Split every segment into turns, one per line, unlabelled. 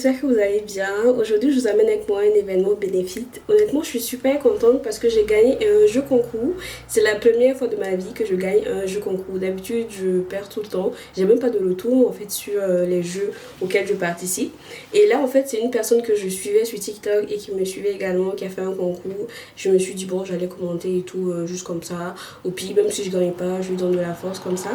j'espère que vous allez bien. Aujourd'hui, je vous amène avec moi un événement bénéfice. Honnêtement, je suis super contente parce que j'ai gagné un jeu concours. C'est la première fois de ma vie que je gagne un jeu concours. D'habitude, je perds tout le temps. J'ai même pas de retour en fait sur les jeux auxquels je participe. Et là, en fait, c'est une personne que je suivais sur TikTok et qui me suivait également, qui a fait un concours. Je me suis dit, bon, j'allais commenter et tout, juste comme ça. Au pire, même si je gagne pas, je lui donne de la force comme ça.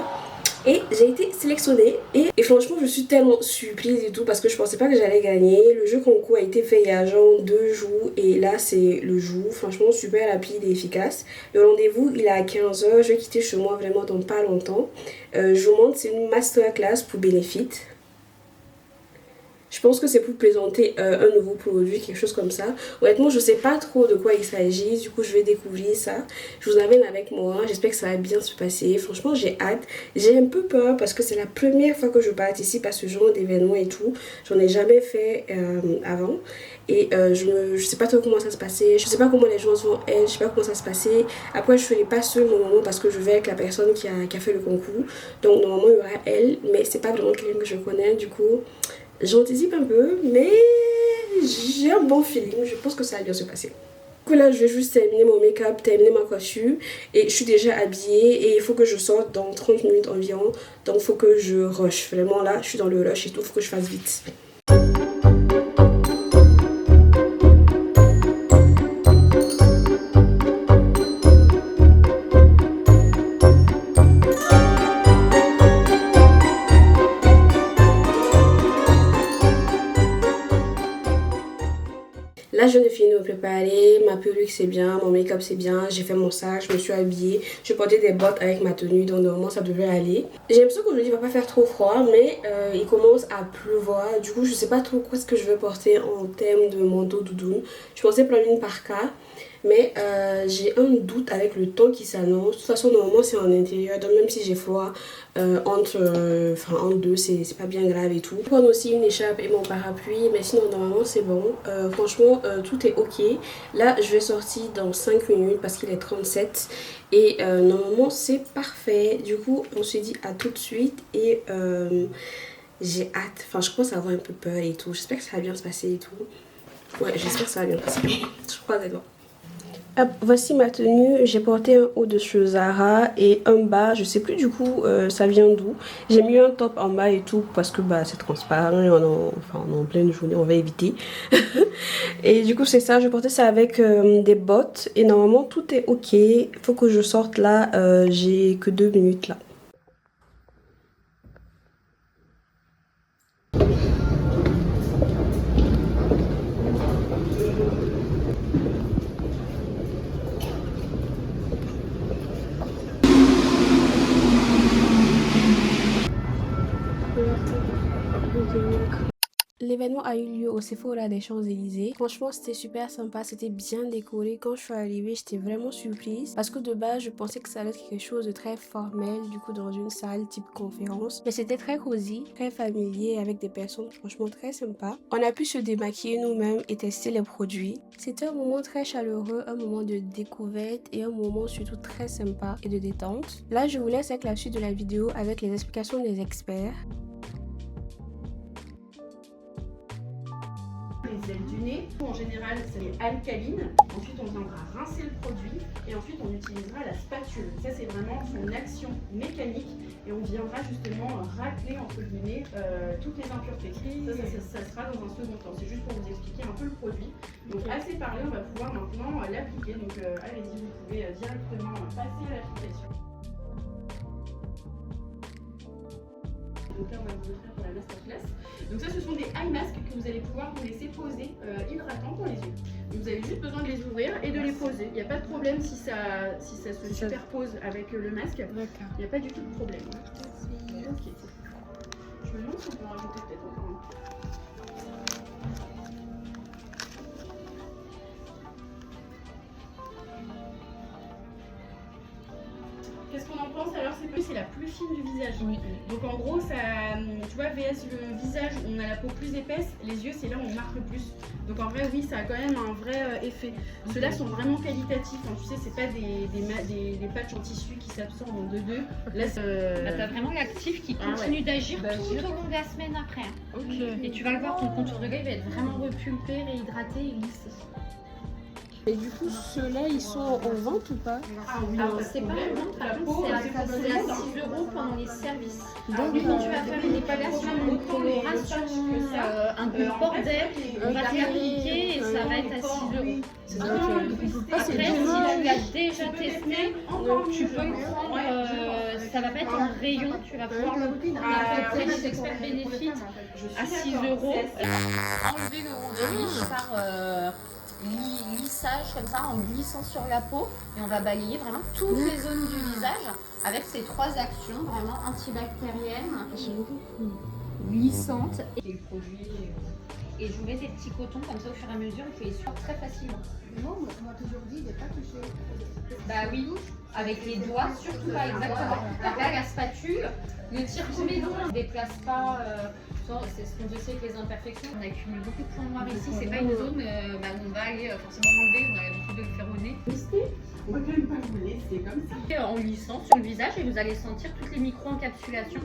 Et j'ai été sélectionnée et franchement je suis tellement surprise et tout parce que je pensais pas que j'allais gagner. Le jeu concours a été fait il y a genre 2 jours et là c'est le jour. Franchement super rapide et efficace. Le rendez-vous il est à 15h, je vais quitter chez moi vraiment dans pas longtemps. Je vous montre, c'est une masterclass pour Benefit. Je pense que c'est pour présenter un nouveau produit, quelque chose comme ça. Honnêtement, je sais pas trop de quoi il s'agit. Du coup, je vais découvrir ça. Je vous amène avec moi. J'espère que ça va bien se passer. Franchement, j'ai hâte. J'ai un peu peur parce que c'est la première fois que je participe à ce genre d'événement et tout. J'en ai jamais fait avant. Et je sais pas trop comment ça va se passer. Je sais pas comment les gens vont être. Je sais pas comment ça va se passer. Après, je serai pas seule normalement parce que je vais avec la personne qui a fait le concours. Donc, normalement, il y aura elle. Mais c'est pas vraiment quelqu'un que je connais. Du coup... j'anticipe un peu, mais j'ai un bon feeling. Je pense que ça va bien se passer. Du coup, là, je vais juste terminer mon make-up, terminer ma coiffure. Et je suis déjà habillée et il faut que je sorte dans 30 minutes environ. Donc, il faut que je rush. Vraiment, là, je suis dans le rush et tout. Il faut que je fasse vite. Là, je viens de finir de me préparer, ma perruque c'est bien, mon make-up c'est bien, j'ai fait mon sac, je me suis habillée, je portais des bottes avec ma tenue, donc normalement ça devrait aller. J'ai l'impression qu'aujourd'hui il va pas faire trop froid, mais il commence à pleuvoir, du coup je sais pas trop quoi ce que je vais porter en termes de manteau doudoune. Je pensais prendre une parka, mais j'ai un doute avec le temps qui s'annonce. De toute façon, normalement, c'est en intérieur. Donc, même si j'ai froid entre deux, c'est pas bien grave et tout. Je vais prendre aussi une écharpe et mon parapluie. Mais sinon, normalement, c'est bon. Franchement, tout est ok. Là, je vais sortir dans 5 minutes parce qu'il est 37. Et normalement, c'est parfait. Du coup, on se dit à tout de suite. Et j'ai hâte. Enfin, je commence à avoir un peu peur et tout. J'espère que ça va bien se passer et tout. Ouais, j'espère que ça va bien passer. Je crois les doigts. Hop, voici ma tenue, j'ai porté un haut de chez Zara et un bas, je sais plus du coup ça vient d'où. J'ai mis un top en bas et tout parce que bah c'est transparent et on est en pleine journée, on va éviter. Et du coup c'est ça, je portais ça avec des bottes et normalement tout est ok. Il faut que je sorte là, j'ai que 2 minutes là. L'événement a eu lieu au Sephora des Champs-Élysées. Franchement, c'était super sympa, c'était bien décoré. Quand je suis arrivée, j'étais vraiment surprise parce que de base, je pensais que ça allait être quelque chose de très formel, du coup dans une salle type conférence. Mais c'était très cosy, très familier avec des personnes franchement très sympas. On a pu se démaquiller nous-mêmes et tester les produits. C'était un moment très chaleureux, un moment de découverte et un moment surtout très sympa et de détente. Là, je vous laisse avec la suite de la vidéo avec les explications des experts.
Les ailes du nez, en général c'est alcaline, ensuite on viendra rincer le produit et ensuite on utilisera la spatule. Ça c'est vraiment son action mécanique et on viendra justement racler entre guillemets toutes les impuretés. Ça sera dans un second temps, c'est juste pour vous expliquer un peu le produit. Donc assez parlé, on va pouvoir maintenant l'appliquer, donc allez-y, vous pouvez directement passer à l'application. Donc là on va vous offrir pour la masterclass. Donc ça ce sont des eye masks que vous allez pouvoir vous laisser poser hydratants pour les yeux. Donc vous avez juste besoin de les ouvrir et de les poser. Il n'y a pas de problème si ça se superpose avec le masque. Il n'y a pas du tout de problème. Ok. Je me demande si on peut en rajouter peut-être encore un. Qu'est-ce qu'on en pense alors? C'est C'est la plus fine du visage. Oui. Donc en gros, ça, tu vois, VS le visage, on a la peau plus épaisse, les yeux, c'est là où on marque le plus. Donc en vrai, oui, ça a quand même un vrai effet. Ceux-là sont vraiment qualitatifs. Hein. Tu sais, c'est pas des patchs en tissu qui s'absorbent en 2-2. Là,
t'as vraiment l'actif qui continue d'agir tout au long de la semaine après. Okay. Et tu vas le voir, ton contour de gars, il va être vraiment repulpé, réhydraté et lissé.
Et du coup, ceux-là, ils sont en vente ou pas?
Ah oui,
c'est pas en vente, par contre, c'est à 6 € pendant les services. Alors, quand tu vas faire une épilation, une coloration, un peu de bordel, on va te l'appliquer et ça va être à 6 €. Après, si tu l'as déjà testé, tu peux le prendre, ça va pas être un rayon, tu vas pouvoir le prendre auprès des experts bénéfices à 6 €. Enlever le rouge par lissage comme ça en glissant sur la peau et on va balayer vraiment toutes les zones du visage avec ces 3 actions vraiment antibactériennes, glissantes et le produit. Et je vous mets des petits cotons comme ça au fur et à mesure, vous pouvez essuyer très facilement.
Non, on m'a toujours dit de ne pas toucher.
Bah oui, avec les doigts surtout pas exactement. Donc là la spatule, ne tire jamais non, ne déplace pas. C'est ce qu'on sait avec les imperfections. On accumule beaucoup de points noirs ici, c'est pas une zone où on va aller forcément enlever, on a l'habitude de le faire au nez.
On va quand même pas vous laisser comme ça.
Et en lissant sur le visage et vous allez sentir toutes les micro-encapsulations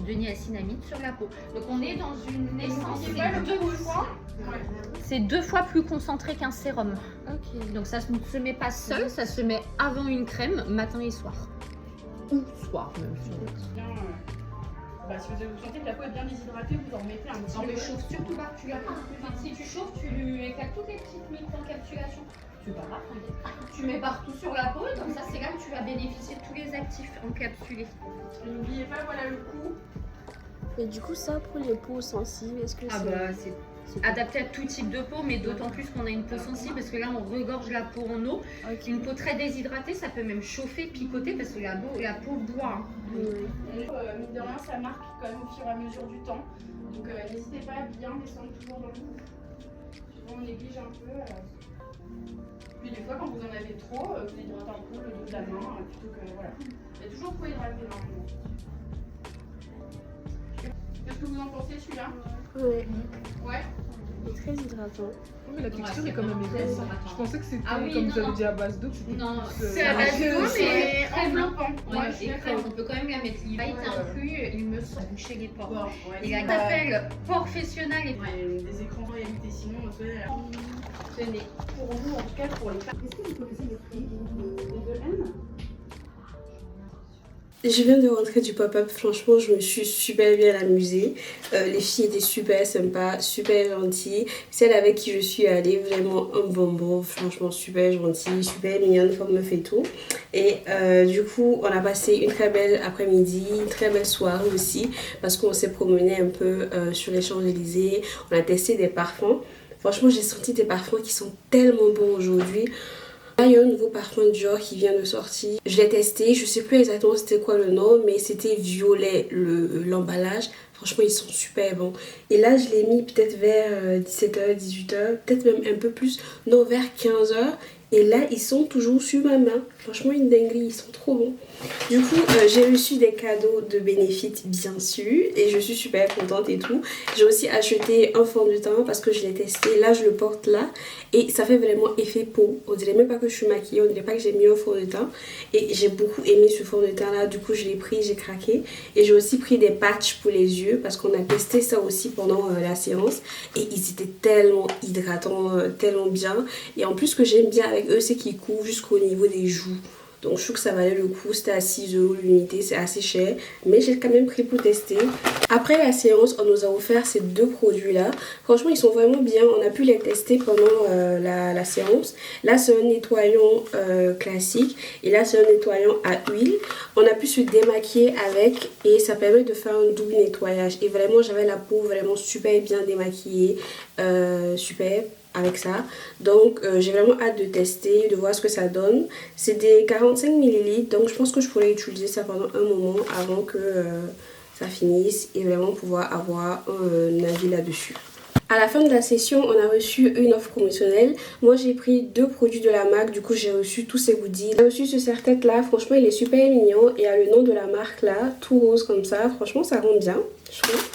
de niacinamide sur la peau. Donc on est dans une essence, c'est 2 fois plus concentré qu'un sérum. Okay. Donc ça ne se met pas seul, ça se met avant une crème, matin et soir. Ou soir même.
Si vous sentez que la peau est bien déshydratée, vous en mettez un petit peu.
Mais chauffe surtout pas, tu la prends plus vite. Si tu chauffes, tu éclates toutes les petites micro-encapsulations. Tu vas pas, tu mets partout sur la peau et comme ça c'est là que tu vas bénéficier de tous les actifs encapsulés.
N'oubliez pas, voilà le cou.
Et du coup, ça pour les peaux sensibles, est-ce que
c'est adapté à tout type de peau, mais d'autant plus qu'on a une peau sensible parce que là on regorge la peau en eau. Okay. Une peau très déshydratée, ça peut même chauffer, picoter parce que la peau boit. Hein.
Mine de rien, ça marque quand même au fur et à mesure du temps. Donc n'hésitez pas à bien descendre toujours dans le cou. Souvent on néglige un peu. Puis des fois quand vous en avez trop, vous hydratez un peu le dos de la main plutôt que voilà. Il y a toujours trop hydraté normalement. Qu'est-ce que vous en pensez celui-là? Ouais.
Il est très hydratant.
Mais la texture est quand même épaisse. Je pensais que c'était comme vous avez dit à base d'eau.
Non,
c'est à base d'eau mais enveloppant.
On peut quand même la mettre. Il va être inclus, il me semble, chez les pores. Il a un appel professionnel.
Des écrans en réalité, sinon tenez. Pour vous, en tout cas pour les femmes.
Est-ce que vous connaissez le prix
de N?
Je viens de rentrer du pop-up, franchement je me suis super bien amusée. Les filles étaient super sympas, super gentilles. Celle avec qui je suis allée, vraiment un bonbon, franchement super gentille, super mignonne comme meuf et tout. Et du coup on a passé une très belle après-midi, une très belle soirée aussi, parce qu'on s'est promené un peu sur les Champs-Élysées, on a testé des parfums. Franchement j'ai senti des parfums qui sont tellement bons aujourd'hui. Là, il y a un nouveau parfum Dior qui vient de sortir. Je l'ai testé, je sais plus exactement c'était quoi le nom, mais c'était violet l'emballage. Franchement, ils sont super bons. Et là, je l'ai mis peut-être vers 17h, 18h, peut-être même un peu plus, non, vers 15h. Et là, ils sont toujours sur ma main. Franchement, une dinguerie, ils sont trop bons. Du coup, j'ai reçu des cadeaux de Benefit, bien sûr. Et je suis super contente et tout. J'ai aussi acheté un fond de teint parce que je l'ai testé. Là, je le porte là. Et ça fait vraiment effet peau. On dirait même pas que je suis maquillée. On dirait pas que j'ai mis un fond de teint. Et j'ai beaucoup aimé ce fond de teint là. Du coup, je l'ai pris, j'ai craqué. Et j'ai aussi pris des patchs pour les yeux. Parce qu'on a testé ça aussi pendant la séance. Et ils étaient tellement hydratants, tellement bien. Et en plus, ce que j'aime bien avec eux, c'est qu'ils couvrent jusqu'au niveau des joues. Donc je trouve que ça valait le coup, c'était à 6 € l'unité, c'est assez cher. Mais j'ai quand même pris pour tester. Après la séance, on nous a offert ces deux produits là. Franchement ils sont vraiment bien, on a pu les tester pendant la séance. Là c'est un nettoyant classique et là c'est un nettoyant à huile. On a pu se démaquiller avec et ça permet de faire un double nettoyage. Et vraiment j'avais la peau vraiment super bien démaquillée, super avec ça. Donc j'ai vraiment hâte de tester, de voir ce que ça donne. C'est des 45 ml, donc je pense que je pourrais utiliser ça pendant un moment avant que ça finisse et vraiment pouvoir avoir un avis là-dessus. À la fin de la session, on a reçu une offre promotionnelle. Moi, j'ai pris 2 produits de la marque. Du coup, j'ai reçu tous ces goodies. J'ai reçu ce serre-tête là. Franchement, il est super mignon. Et il y a le nom de la marque là, tout rose comme ça. Franchement, ça rend bien, je trouve.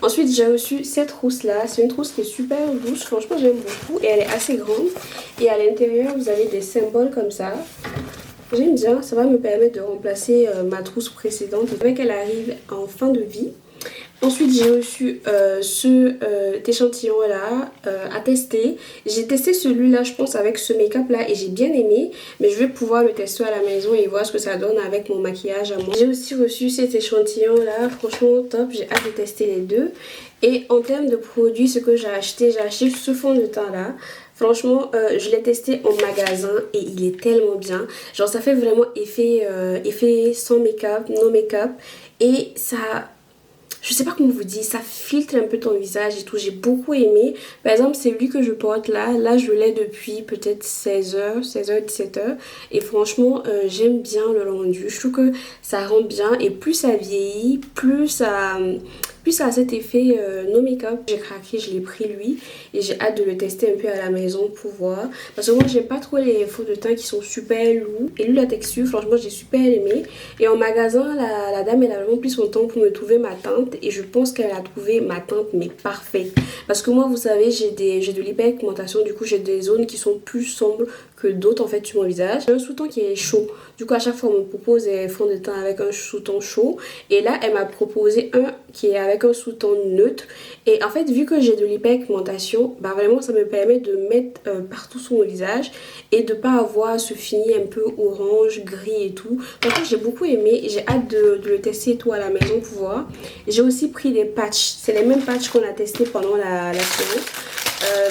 Ensuite, j'ai reçu cette trousse là. C'est une trousse qui est super douce. Franchement, j'aime beaucoup. Et elle est assez grande. Et à l'intérieur, vous avez des symboles comme ça. J'aime bien. Ça va me permettre de remplacer ma trousse précédente. Je veux qu'elle arrive en fin de vie. Ensuite, j'ai reçu cet échantillon là à tester. J'ai testé celui-là, je pense, avec ce make-up là et j'ai bien aimé. Mais je vais pouvoir le tester à la maison et voir ce que ça donne avec mon maquillage à moi. J'ai aussi reçu cet échantillon là, franchement top. J'ai hâte de tester les deux. Et en termes de produits, ce que j'ai acheté ce fond de teint là. Franchement, je l'ai testé en magasin et il est tellement bien. Genre, ça fait vraiment effet sans make-up, no make-up. Et ça... Je sais pas comment vous dire, ça filtre un peu ton visage et tout, j'ai beaucoup aimé. Par exemple, celui que je porte là je l'ai depuis peut-être 16h, 17h. Et franchement, j'aime bien le rendu. Je trouve que ça rend bien et plus ça vieillit, plus ça a cet effet no make-up. J'ai craqué, je l'ai pris lui et j'ai hâte de le tester un peu à la maison pour voir. Parce que moi, j'aime pas trop les fonds de teint qui sont super lourds. Et lui, la texture, franchement, j'ai super aimé. Et en magasin, la dame, elle a vraiment pris son temps pour me trouver ma teinte. Et je pense qu'elle a trouvé ma teinte mais parfaite. Parce que moi, vous savez, j'ai de l'hyperpigmentation. Du coup, j'ai des zones qui sont plus sombres que d'autres en fait sur mon visage. J'ai un sous-ton qui est chaud. Du coup, à chaque fois, on me propose des fonds de teint avec un sous-ton chaud. Et là, elle m'a proposé un qui est avec un sous-ton neutre. Et en fait, vu que j'ai de l'hyperpigmentation, bah vraiment, ça me permet de mettre partout sur mon visage et de pas avoir ce fini un peu orange, gris et tout. Franchement, j'ai beaucoup aimé et j'ai hâte de le tester et tout à la maison pour voir. J'ai aussi pris des patchs. C'est les mêmes patchs qu'on a testés pendant la séance.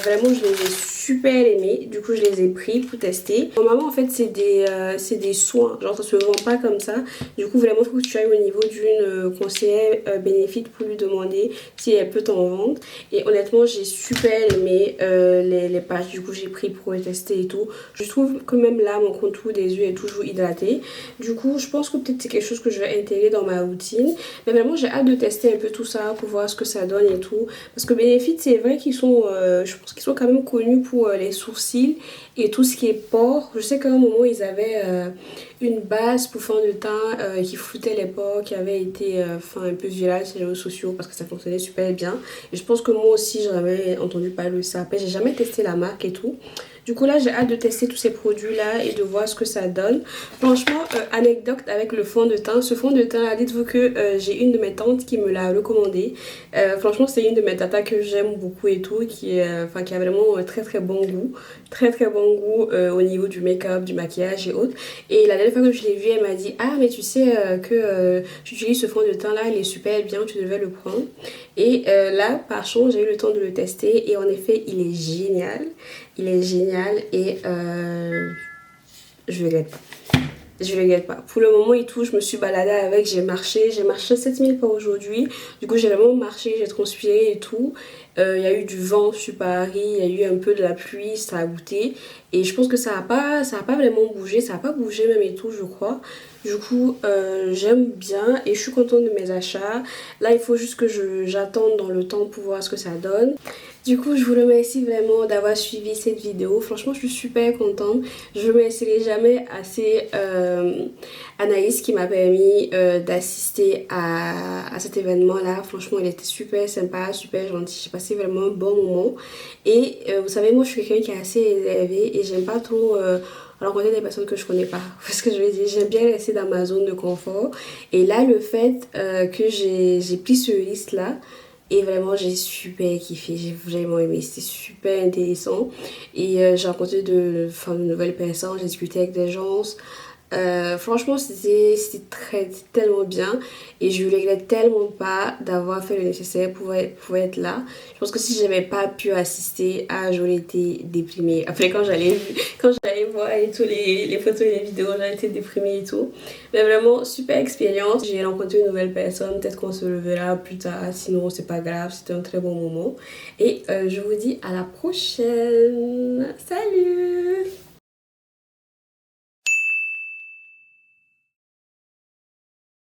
Vraiment, je les ai super aimés. Du coup, je les ai pris pour tester. Normalement, en fait, c'est des soins. Genre, ça se vend pas comme ça. Du coup, vraiment, il faut que tu ailles au niveau d'une conseillère bénéfique pour lui demander si elle peut t'en vendre. Et honnêtement, j'ai super aimé les patchs. Du coup, j'ai pris pour les tester et tout. Je trouve que même là, mon contour des yeux est toujours hydraté. Du coup, je pense que peut-être c'est quelque chose que je vais intégrer dans ma routine. Mais vraiment, j'ai hâte de tester un peu tout ça pour voir ce que ça donne et tout. Parce que Benefit, c'est vrai qu'ils sont... je pense qu'ils sont quand même connus pour les sourcils et tout ce qui est pores. Je sais qu'à un moment ils avaient une base pour fond de teint qui floutait les pores, qui avait été un peu virale sur les réseaux sociaux parce que ça fonctionnait super bien. Et je pense que moi aussi j'en avais entendu parler de ça. Après, j'ai jamais testé la marque et tout. Du coup là, j'ai hâte de tester tous ces produits là et de voir ce que ça donne. Franchement, anecdote avec le fond de teint. Ce fond de teint là, dites-vous que j'ai une de mes tantes qui me l'a recommandé. Franchement, c'est une de mes tatas que j'aime beaucoup et tout, qui a vraiment très très bon goût. Très très bon goût au niveau du make-up, du maquillage et autres. Et la dernière fois que je l'ai vue, elle m'a dit: ah mais tu sais que tu utilises ce fond de teint là, il est super bien, tu devais le prendre. Et là, par chance, j'ai eu le temps de le tester et en effet, il est génial. Il est génial et je regrette pas. Je ne regrette pas. Pour le moment et tout, je me suis baladée avec, j'ai marché 7000 pas aujourd'hui. Du coup, j'ai vraiment marché, j'ai transpiré et tout. Il y a eu du vent sur Paris, il y a eu un peu de la pluie, ça a goûté. Et je pense que ça a pas vraiment bougé, ça a pas bougé même et tout, je crois. Du coup, j'aime bien et je suis contente de mes achats. Là, il faut juste que j'attende dans le temps pour voir ce que ça donne. Du coup, je vous remercie vraiment d'avoir suivi cette vidéo. Franchement, je suis super contente. Je ne remercierai jamais assez Anaïs qui m'a permis d'assister à cet événement-là. Franchement, elle était super sympa, super gentille. J'ai passé vraiment un bon moment. Et vous savez, moi, je suis quelqu'un qui est assez réservé et j'aime pas trop... rencontrer des personnes que je connais pas, parce que je veux dire, j'aime bien rester dans ma zone de confort. Et là, le fait que j'ai pris ce risque là, et vraiment j'ai super kiffé, j'ai vraiment aimé, c'était super intéressant. Et j'ai rencontré de nouvelles personnes, j'ai discuté avec des gens. Franchement c'était tellement bien et je regrette tellement pas d'avoir fait le nécessaire pour être là. Je pense que si j'avais pas pu assister, j'aurais été déprimée. Après quand j'allais voir et tout les photos et les vidéos, j'aurais été déprimée et tout. Mais vraiment super expérience. J'ai rencontré une nouvelle personne, peut-être qu'on se reverra plus tard, sinon c'est pas grave, c'était un très bon moment. Et je vous dis à la prochaine. Salut!